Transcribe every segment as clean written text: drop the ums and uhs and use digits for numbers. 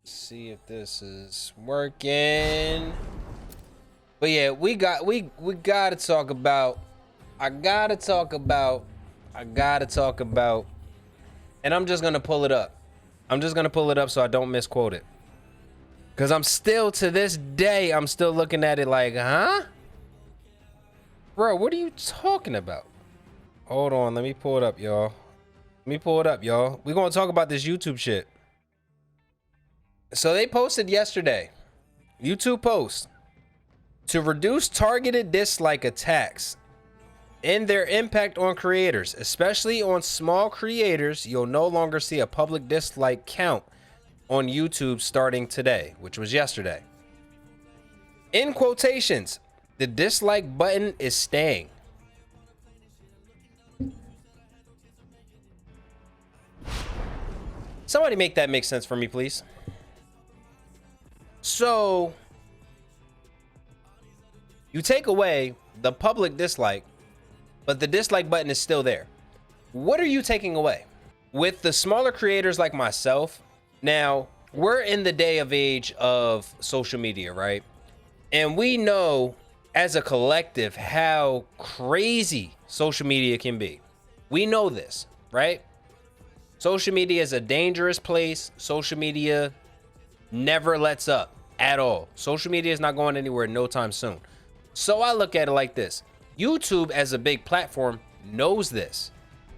See if this is working. But yeah, we gotta talk about. I gotta talk about. And I'm just gonna pull it up. I'm just gonna pull it up so I don't misquote it. Cause I'm still, to this day, I'm still looking at it like, huh? Bro, what are you talking about? Hold on, let me pull it up, y'all. We're gonna talk about this YouTube shit. So they posted yesterday, YouTube post, to reduce targeted dislike attacks and their impact on creators, especially on small creators. You'll no longer see a public dislike count on YouTube starting today, which was yesterday. In quotations, the dislike button is staying. Somebody make that make sense for me, please. So you take away the public dislike, but the dislike button is still there. What are you taking away? With the smaller creators like myself, now we're in the day of age of social media, right? And we know as a collective how crazy social media can be. We know this, right? Social media is a dangerous place. Social media never lets up at all. Social media is not going anywhere no time soon. So I look at it like this. YouTube as a big platform knows this.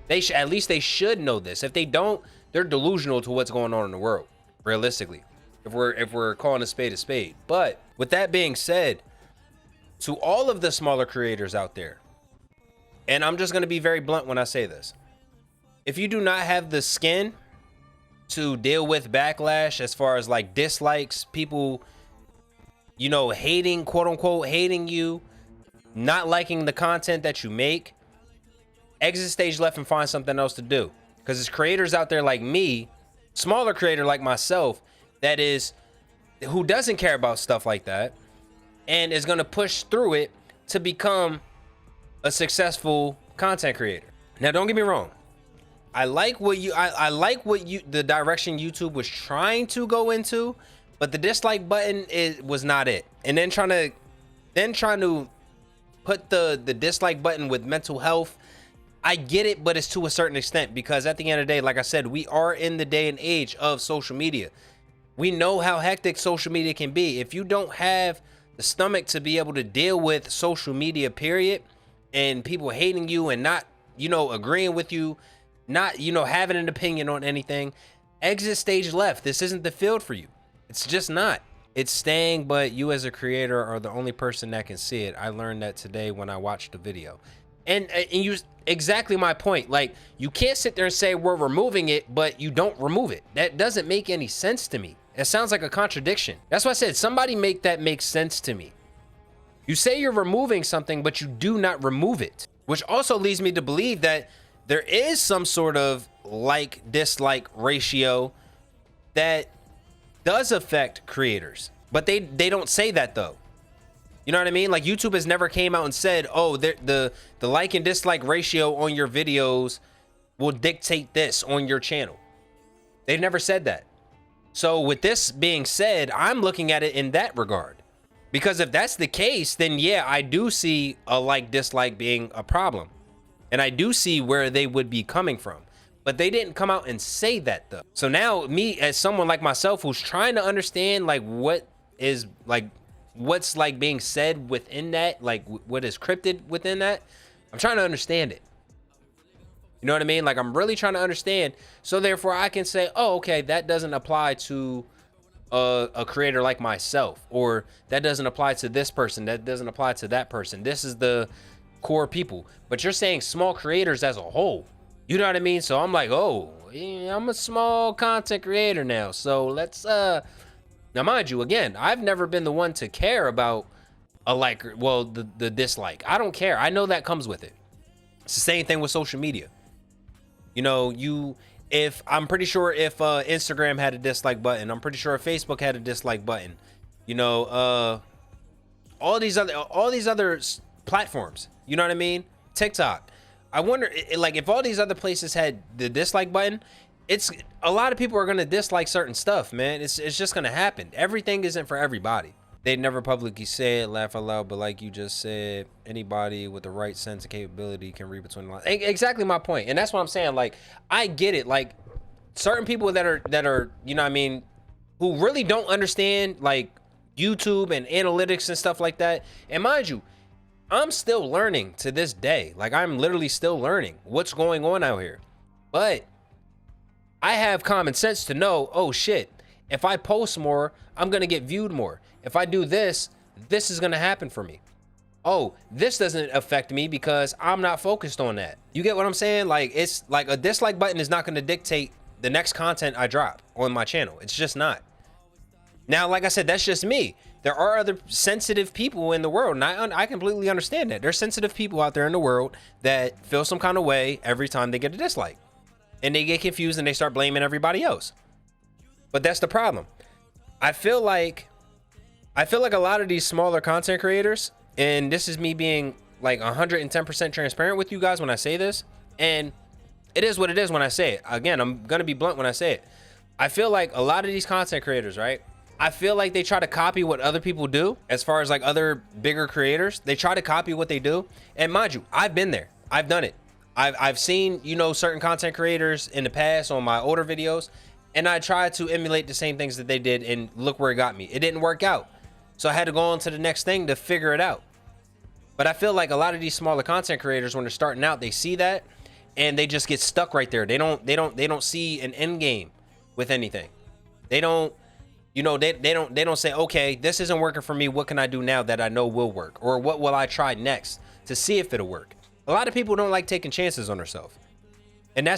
At least they should know this. If they don't, they're delusional to what's going on in the world, realistically. If we're calling a spade. But with that being said, to all of the smaller creators out there, and I'm just going to be very blunt when I say this. If you do not have the skin to deal with backlash as far as like dislikes, people, you know, hating, quote unquote, hating you, not liking the content that you make, exit stage left and find something else to do. Because there's creators out there like me, smaller creator like myself, who doesn't care about stuff like that and is going to push through it to become a successful content creator. Now, don't get me wrong. I like the direction YouTube was trying to go into, but the dislike button was not it. And then trying to put the dislike button with mental health, I get it, but it's to a certain extent, because at the end of the day, like I said, we are in the day and age of social media. We know how hectic social media can be. If you don't have the stomach to be able to deal with social media, period, and people hating you and not, you know, agreeing with you, not, you know, having an opinion on anything, exit stage left. This isn't the field for you. It's just not. It's staying, but you as a creator are the only person that can see it. I learned that today when I watched the video. And you, exactly my point. Like, you can't sit there and say we're removing it, but you don't remove it. That doesn't make any sense to me. It sounds like a contradiction. That's why I said, somebody make that make sense to me. You say you're removing something, but you do not remove it, which also leads me to believe that there is some sort of like-dislike ratio that does affect creators, but they don't say that though. You know what I mean? Like, YouTube has never came out and said, oh, the like and dislike ratio on your videos will dictate this on your channel. They've never said that. So with this being said, I'm looking at it in that regard, because if that's the case, then yeah, I do see a like-dislike being a problem. And I do see where they would be coming from, but they didn't come out and say that though. So now me, as someone like myself, who's trying to understand like what's like being said within that, like what is cryptid within that, I'm trying to understand it. You know what I mean? Like, I'm really trying to understand. So therefore I can say, oh, okay, that doesn't apply to a creator like myself, or that doesn't apply to this person. That doesn't apply to that person. This is the core people. But you're saying small creators as a whole. You know what I mean? So I'm like, oh, yeah, I'm a small content creator now. So let's now mind you, again, I've never been the one to care about a like, well, the dislike. I don't care. I know that comes with it. It's the same thing with social media. You know, I'm pretty sure if Instagram had a dislike button, I'm pretty sure if Facebook had a dislike button, you know, all these other platforms, you know what I mean? TikTok. I wonder, like, if all these other places had the dislike button, it's a lot of people are gonna dislike certain stuff, man. It's just gonna happen. Everything isn't for everybody. They never publicly say it, laugh out loud, but like you just said, anybody with the right sense of capability can read between the lines. Exactly my point. And that's what I'm saying. Like, I get it. Like, certain people that are, you know what I mean, who really don't understand like YouTube and analytics and stuff like that. And mind you, I'm still learning to this day. Like, I'm literally still learning what's going on out here. But I have common sense to know, oh shit, if I post more, I'm gonna get viewed more. If I do this, this is gonna happen for me. Oh, this doesn't affect me because I'm not focused on that. You get what I'm saying? Like, it's like a dislike button is not gonna dictate the next content I drop on my channel. It's just not. Now, like I said, that's just me. There are other sensitive people in the world, and I completely understand that. There's sensitive people out there in the world that feel some kind of way every time they get a dislike. And they get confused and they start blaming everybody else. But that's the problem. I feel like a lot of these smaller content creators, and this is me being like 110% transparent with you guys when I say this, and it is what it is when I say it. Again, I'm gonna be blunt when I say it. I feel like a lot of these content creators, right? I feel like they try to copy what other people do as far as like other bigger creators. They try to copy what they do. And mind you, I've been there. I've done it. I've seen, you know, certain content creators in the past on my older videos, and I tried to emulate the same things that they did, and look where it got me. It didn't work out. So I had to go on to the next thing to figure it out. But I feel like a lot of these smaller content creators, when they're starting out, they see that and they just get stuck right there. They don't see an end game with anything. They don't, you know, they don't say, okay, this isn't working for me. What can I do now that I know will work? Or what will I try next to see if it'll work? A lot of people don't like taking chances on themselves. And I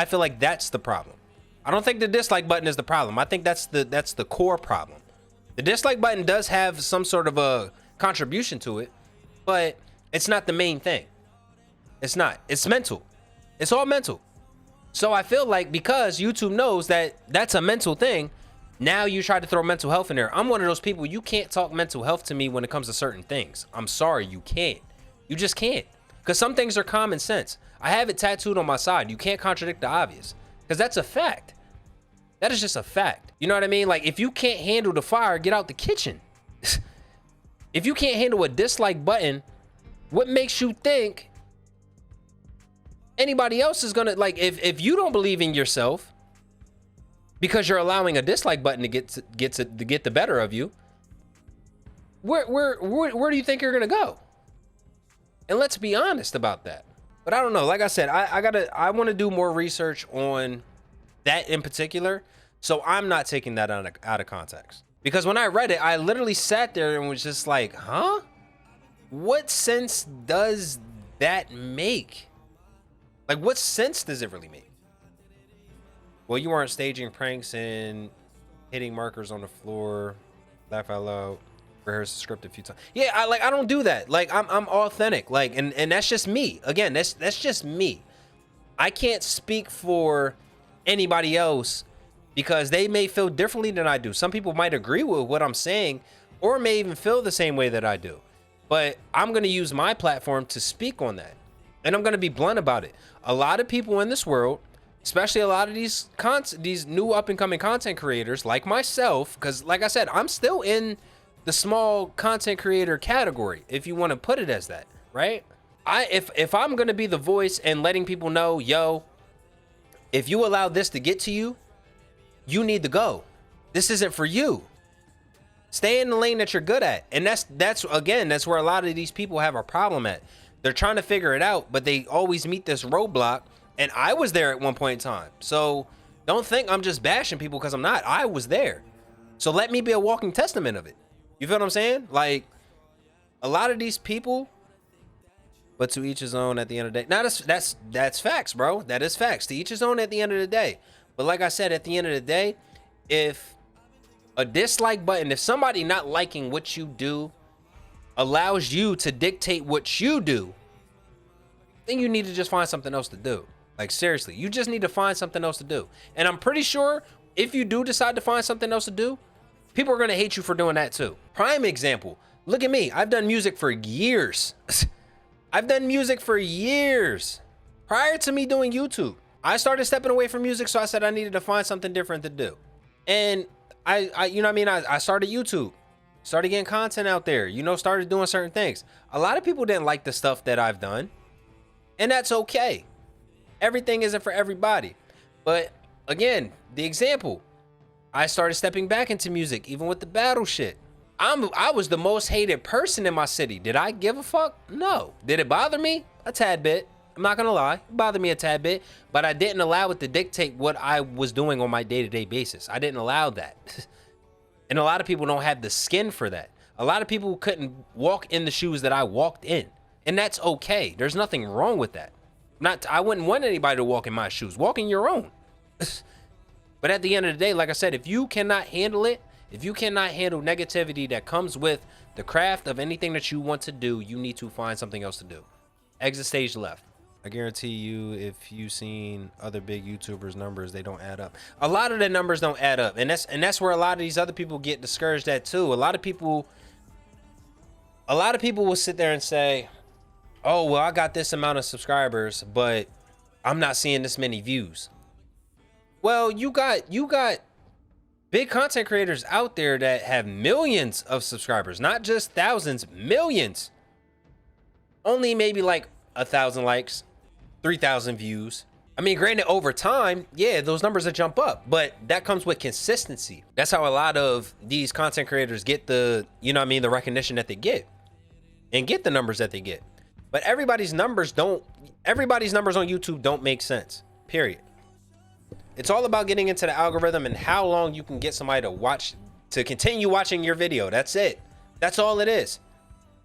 feel like that's the problem. I don't think the dislike button is the problem. I think that's the core problem. The dislike button does have some sort of a contribution to it, but it's not the main thing. It's not. It's mental. It's all mental. So I feel like because YouTube knows that that's a mental thing, now you try to throw mental health in there. I'm one of those people, you can't talk mental health to me when it comes to certain things. I'm sorry, you can't. You just can't. Because some things are common sense. I have it tattooed on my side. You can't contradict the obvious. Because that's a fact. That is just a fact. You know what I mean? Like, if you can't handle the fire, get out the kitchen. If you can't handle a dislike button, what makes you think anybody else is gonna, like, if you don't believe in yourself because you're allowing a dislike button to get the better of you, where do you think you're gonna go? And let's be honest about that. But I don't know. Like I said, I want to do more research on that in particular, so I'm not taking that out of context. Because when I read it, I literally sat there and was just like, huh? What sense does that make? Like, what sense does it really make? Well, you weren't staging pranks and hitting markers on the floor, laugh out loud, rehearse the script a few times. Yeah, I don't do that. Like, I'm authentic. Like, and that's just me. Again, that's just me. I can't speak for anybody else because they may feel differently than I do. Some people might agree with what I'm saying or may even feel the same way that I do. But I'm going to use my platform to speak on that. And I'm going to be blunt about it. A lot of people in this world, especially a lot of these new up and coming content creators like myself, because like I said, I'm still in the small content creator category, if you want to put it as that, right? If I'm going to be the voice and letting people know, yo, if you allow this to get to you, you need to go. This isn't for you. Stay in the lane that you're good at. And that's where a lot of these people have a problem at. They're trying to figure it out, but they always meet this roadblock. And I was there at one point in time. So don't think I'm just bashing people because I'm not. I was there. So let me be a walking testament of it. You feel what I'm saying? Like, a lot of these people, but to each his own at the end of the day. Now, that's facts, bro. That is facts. To each his own at the end of the day. But like I said, at the end of the day, if a dislike button, if somebody not liking what you do allows you to dictate what you do, then you need to just find something else to do. Like, seriously, you just need to find something else to do. And I'm pretty sure if you do decide to find something else to do, people are going to hate you for doing that too. Prime example. Look at me. I've done music for years. I've done music for years prior to me doing YouTube. I started stepping away from music, so I said I needed to find something different to do. And I you know what I mean? I started YouTube, started getting content out there, you know, started doing certain things. A lot of people didn't like the stuff that I've done, and that's okay. Everything isn't for everybody. But again, the example, I started stepping back into music, even with the battle shit. I was the most hated person in my city. Did I give a fuck? No. Did it bother me? A tad bit. I'm not gonna lie, it bothered me a tad bit, but I didn't allow it to dictate what I was doing on my day-to-day basis. I didn't allow that. And a lot of people don't have the skin for that. A lot of people couldn't walk in the shoes that I walked in, and that's okay. There's nothing wrong with that. I wouldn't want anybody to walk in my shoes. Walk in your own. But at the end of the day, like I said, if you cannot handle it, if you cannot handle negativity that comes with the craft of anything that you want to do, you need to find something else to do. Exit stage left. I guarantee you, if you've seen other big YouTubers' numbers, they don't add up. A lot of the numbers don't add up, and that's where a lot of these other people get discouraged at too. A lot of people will sit there and say, "Oh, well, I got this amount of subscribers, but I'm not seeing this many views." Well, you got big content creators out there that have millions of subscribers, not just thousands, millions. Only maybe like 1,000 likes, 3,000 views. I mean, granted, over time, yeah, those numbers will jump up, but that comes with consistency. That's how a lot of these content creators get the, you know what I mean, the recognition that they get and get the numbers that they get. But everybody's numbers on YouTube don't make sense, period. It's all about getting into the algorithm and how long you can get somebody to continue watching your video. That's it. That's all it is.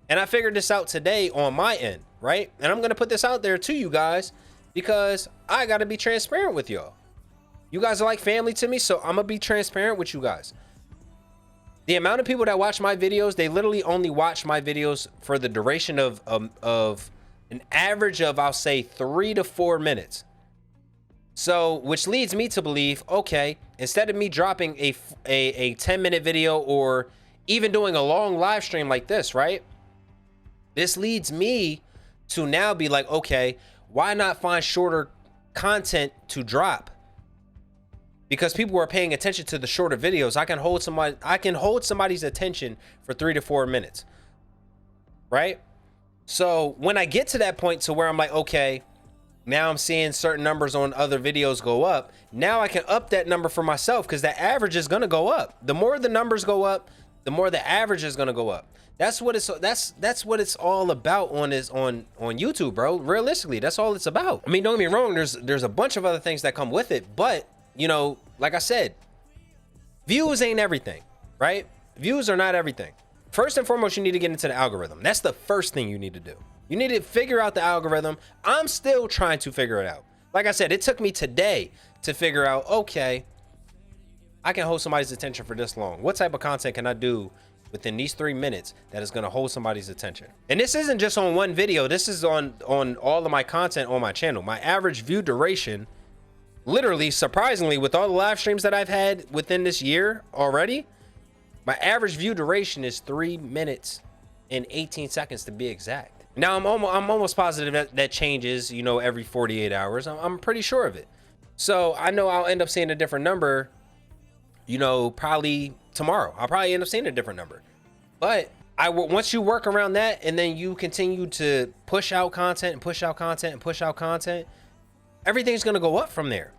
And I figured this out today on my end, right? And I'm going to put this out there to you guys because I got to be transparent with y'all. You guys are like family to me, so I'm going to be transparent with you guys. The amount of people that watch my videos, they literally only watch my videos for the duration of an average of, I'll say, 3 to 4 minutes. So, which leads me to believe, okay, instead of me dropping a 10-minute video or even doing a long live stream like this, right? This leads me to now be like, okay, why not find shorter content to drop? Because people are paying attention to the shorter videos. I can hold somebody's attention for 3 to 4 minutes, right? So when I get to that point to where I'm like, okay, now I'm seeing certain numbers on other videos go up. Now I can up that number for myself because the average is going to go up. The more the numbers go up, the more the average is going to go up. That's what it's all about on YouTube, bro. Realistically, that's all it's about. I mean, don't get me wrong, there's a bunch of other things that come with it, but you know, like I said, views ain't everything, right? Views are not everything. First and foremost, you need to get into the algorithm. That's the first thing you need to do. You need to figure out the algorithm. I'm still trying to figure it out. Like I said, it took me today to figure out, okay, I can hold somebody's attention for this long. What type of content can I do within these 3 minutes that is going to hold somebody's attention? And this isn't just on one video. This is on all of my content on my channel. My average view duration, literally, surprisingly, with all the live streams that I've had within this year already, my average view duration is 3 minutes and 18 seconds to be exact. Now, I'm almost positive that changes, you know, every 48 hours. I'm pretty sure of it. So I know I'll end up seeing a different number, you know, probably tomorrow. I'll probably end up seeing a different number. But once you work around that and then you continue to push out content and push out content and push out content, everything's going to go up from there.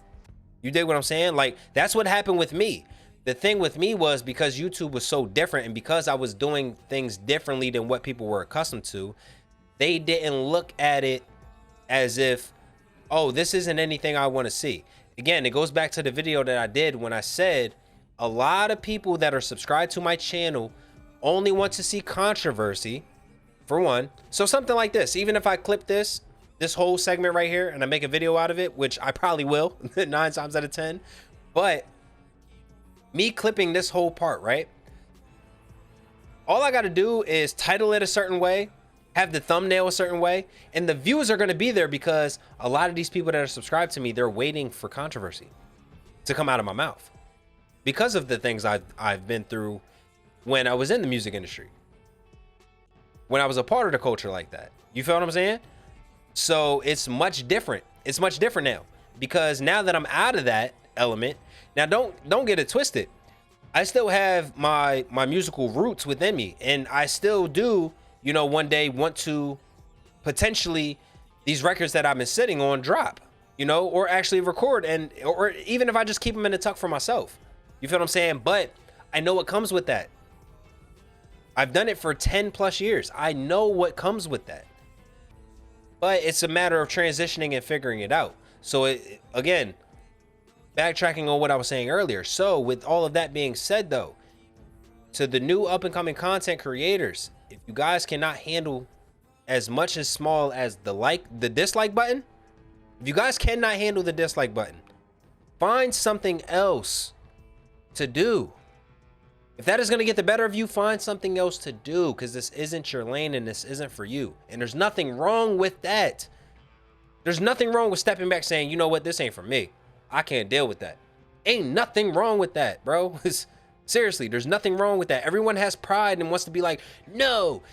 You dig what I'm saying? Like, that's what happened with me. The thing with me was because YouTube was so different and because I was doing things differently than what people were accustomed to, they didn't look at it as if, oh, this isn't anything I want to see. Again, it goes back to the video that I did when I said a lot of people that are subscribed to my channel only want to see controversy, for one. So something like this, even if I clip this whole segment right here and I make a video out of it, which I probably will 9 times out of 10, but me clipping this whole part, right? All I got to do is title it a certain way, have the thumbnail a certain way, and the views are going to be there because a lot of these people that are subscribed to me, they're waiting for controversy to come out of my mouth because of the things I've been through when I was in the music industry, when I was a part of the culture like that. You feel what I'm saying? So it's much different. It's much different now. because now that I'm out of that element, now don't get it twisted. I still have my musical roots within me, and I still do, you know, one day want to potentially these records that I've been sitting on drop, you know, or actually record, and or even if I just keep them in the tuck for myself. You feel what I'm saying? But I know what comes with that. I've done it for 10 plus years. I know what comes with that. But it's a matter of transitioning and figuring it out. So again, backtracking on what I was saying earlier. So with all of that being said though, to the new up and coming content creators, if you guys cannot handle as much as small as the dislike button, if you guys cannot handle the dislike button, find something else to do. If that is going to get the better of you, find something else to do, because this isn't your lane and this isn't for you. And there's nothing wrong with that. There's nothing wrong with stepping back saying, you know what, this ain't for me. I can't deal with that. Ain't nothing wrong with that, bro. Seriously, there's nothing wrong with that. Everyone has pride and wants to be like, no,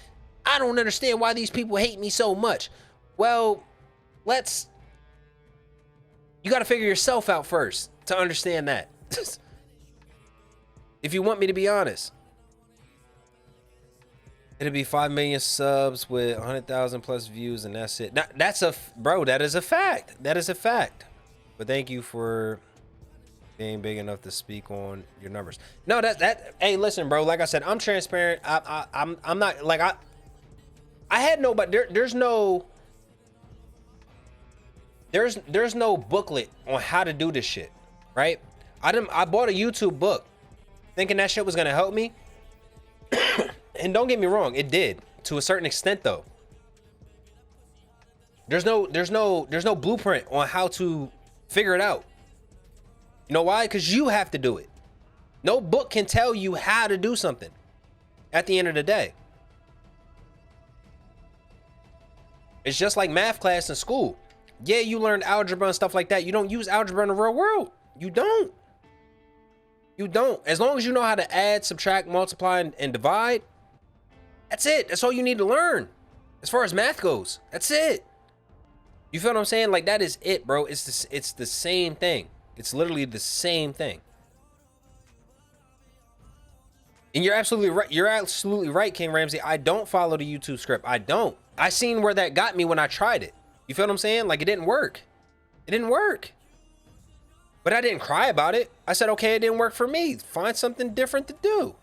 I don't understand why these people hate me so much. Well, you got to figure yourself out first to understand that. If you want me to be honest, it'll be 5 million subs with 100,000 plus views, and that's it. Bro, that is a fact. That is a fact. But thank you for being big enough to speak on your numbers. No, hey, listen, bro, like I said, I'm transparent. I'm not like, I had nobody, there's no booklet on how to do this shit, right? I bought a YouTube book thinking that shit was gonna help me. And don't get me wrong, it did to a certain extent though. There's no blueprint on how to figure it out. You know why? Because you have to do it. No book can tell you how to do something at the end of the day. It's just like math class in school. Yeah, you learned algebra and stuff like that. You don't use algebra in the real world. You don't. You don't. As long as you know how to add, subtract, multiply, and divide, that's it. That's all you need to learn. As far as math goes, that's it. You feel what I'm saying? Like, that is it, bro. It's the same thing. It's literally the same thing. And you're absolutely right. You're absolutely right, King Ramsey. I don't follow the YouTube script. I don't. I seen where that got me when I tried it. You feel what I'm saying? Like, it didn't work. It didn't work. But I didn't cry about it. I said, okay, it didn't work for me. Find something different to do.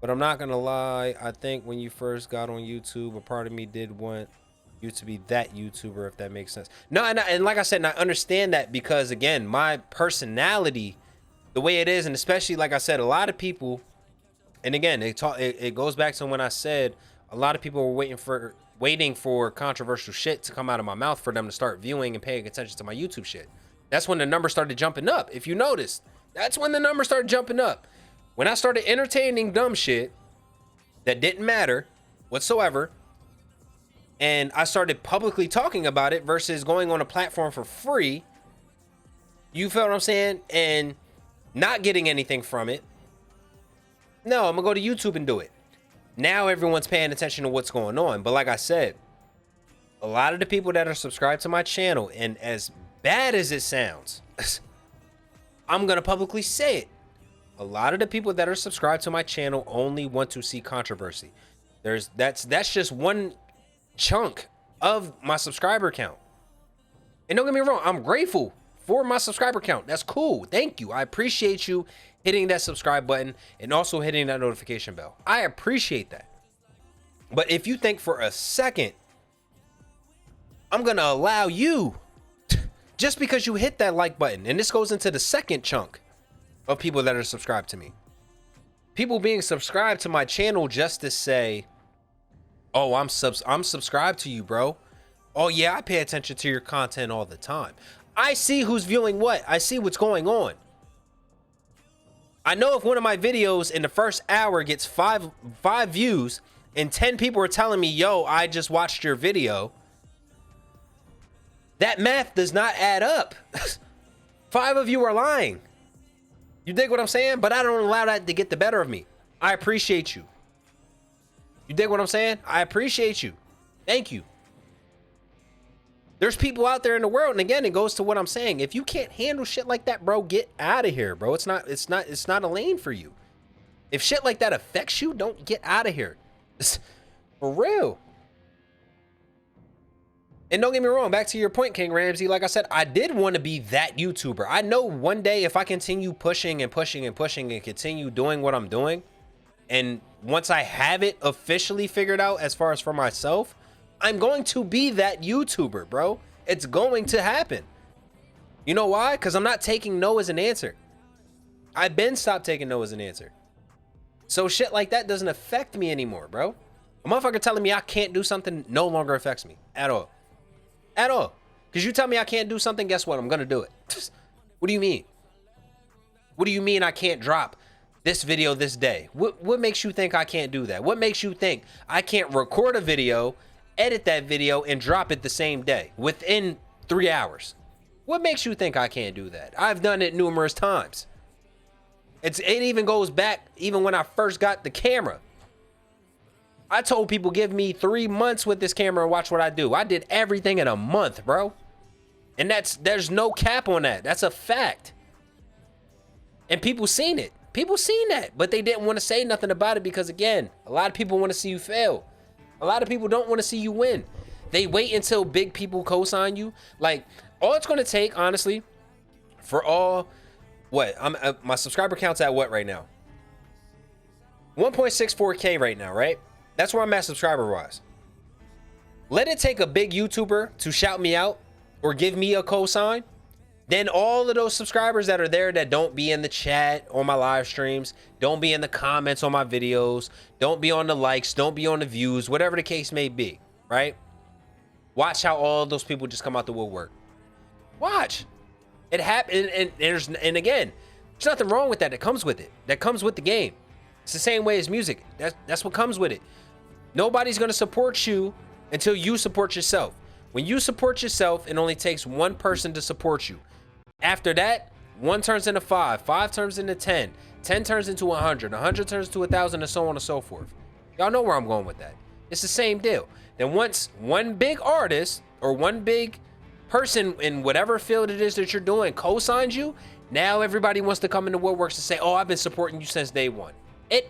But I'm not gonna lie. I think when you first got on YouTube, a part of me did want you to be that YouTuber, if that makes sense. No, and like I said, and I understand that because, again, my personality, the way it is, and especially, like I said, a lot of people, and again, it goes back to when I said a lot of people were waiting for controversial shit to come out of my mouth for them to start viewing and paying attention to my YouTube shit. That's when the numbers started jumping up. If you noticed, that's when the numbers started jumping up. When I started entertaining dumb shit that didn't matter whatsoever, and I started publicly talking about it versus going on a platform for free, you feel what I'm saying? And not getting anything from it. No, I'm gonna go to YouTube and do it. Now everyone's paying attention to what's going on. But like I said, a lot of the people that are subscribed to my channel, and as bad as it sounds, I'm gonna publicly say it. A lot of the people that are subscribed to my channel only want to see controversy. That's just one chunk of my subscriber count. And don't get me wrong, I'm grateful for my subscriber count. That's cool. Thank you. I appreciate you hitting that subscribe button and also hitting that notification bell. I appreciate that. But if you think for a second I'm gonna allow you, just because you hit that like button, and this goes into the second chunk of people that are subscribed to me, people being subscribed to my channel just to say, oh, I'm subscribed to you, bro. Oh yeah, I pay attention to your content all the time. I see who's viewing what. I see what's going on. I know if one of my videos in the first hour gets five views and 10 people are telling me, yo, I just watched your video, that math does not add up. 5 of you are lying. You dig what I'm saying? But I don't allow that to get the better of me. I appreciate you. You dig what I'm saying? I appreciate you. Thank you. There's people out there in the world, and again, it goes to what I'm saying. If you can't handle shit like that, bro, get out of here, bro. It's not a lane for you. If shit like that affects you, don't get out of here. It's, for real. And don't get me wrong, back to your point, King Ramsey, like I said, I did want to be that YouTuber. I know one day if I continue pushing and pushing and pushing and continue doing what I'm doing, and once I have it officially figured out as far as for myself, I'm going to be that YouTuber, bro. It's going to happen. You know why? Because I'm not taking no as an answer. I've been stopped taking no as an answer. So shit like that doesn't affect me anymore, bro. A motherfucker telling me I can't do something no longer affects me at all. At all. Because you tell me I can't do something, guess what? I'm going to do it. What do you mean? What do you mean I can't drop this video this day? What makes you think I can't do that? What makes you think I can't record a video, edit that video, and drop it the same day within 3 hours? What makes you think I can't do that? I've done it numerous times. It even goes back even when I first got the camera. I told people give me 3 months with this camera and watch what I do. I did everything in a month, bro. And there's no cap on that. That's a fact. And people seen it. People seen that, but they didn't want to say nothing about it because, again, a lot of people want to see you fail. A lot of people don't want to see you win. They wait until big people co-sign you. Like, all it's going to take, honestly, for all, what? My subscriber count's at what right now? 1.64K right now, right? That's where I'm at subscriber-wise. Let it take a big YouTuber to shout me out or give me a cosign. Then all of those subscribers that are there that don't be in the chat on my live streams, don't be in the comments on my videos, don't be on the likes, don't be on the views, whatever the case may be, right? Watch how all those people just come out the woodwork. Watch. It happened, and again, there's nothing wrong with that. That comes with it. That comes with the game. It's the same way as music. That's what comes with it. Nobody's going to support you until you support yourself. When you support yourself, it only takes one person to support you. After that, 1 turns into 5, 5 turns into 10, 10 turns into 100, 100 turns to 1,000, and so on and so forth. Y'all know where I'm going with that. It's the same deal. Then once one big artist or one big person in whatever field it is that you're doing co-signs you, now everybody wants to come into woodworks and say, oh, I've been supporting you since day one.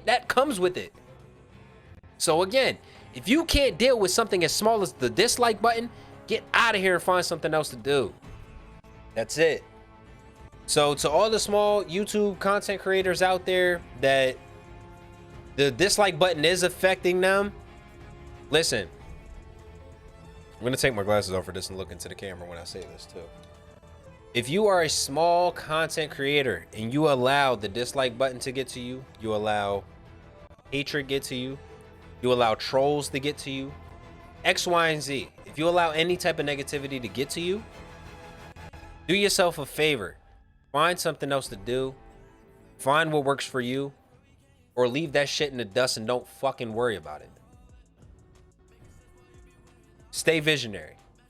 That comes with it. So again, if you can't deal with something as small as the dislike button, get out of here and find something else to do. That's it. So to all the small YouTube content creators out there that the dislike button is affecting them, listen, I'm gonna take my glasses off for this and look into the camera when I say this too. If you are a small content creator and you allow the dislike button to get to you, you allow hatred get to you, you allow trolls to get to you, X, Y, and Z. If you allow any type of negativity to get to you, do yourself a favor. Find something else to do. Find what works for you. Or leave that shit in the dust and don't fucking worry about it. Stay visionary.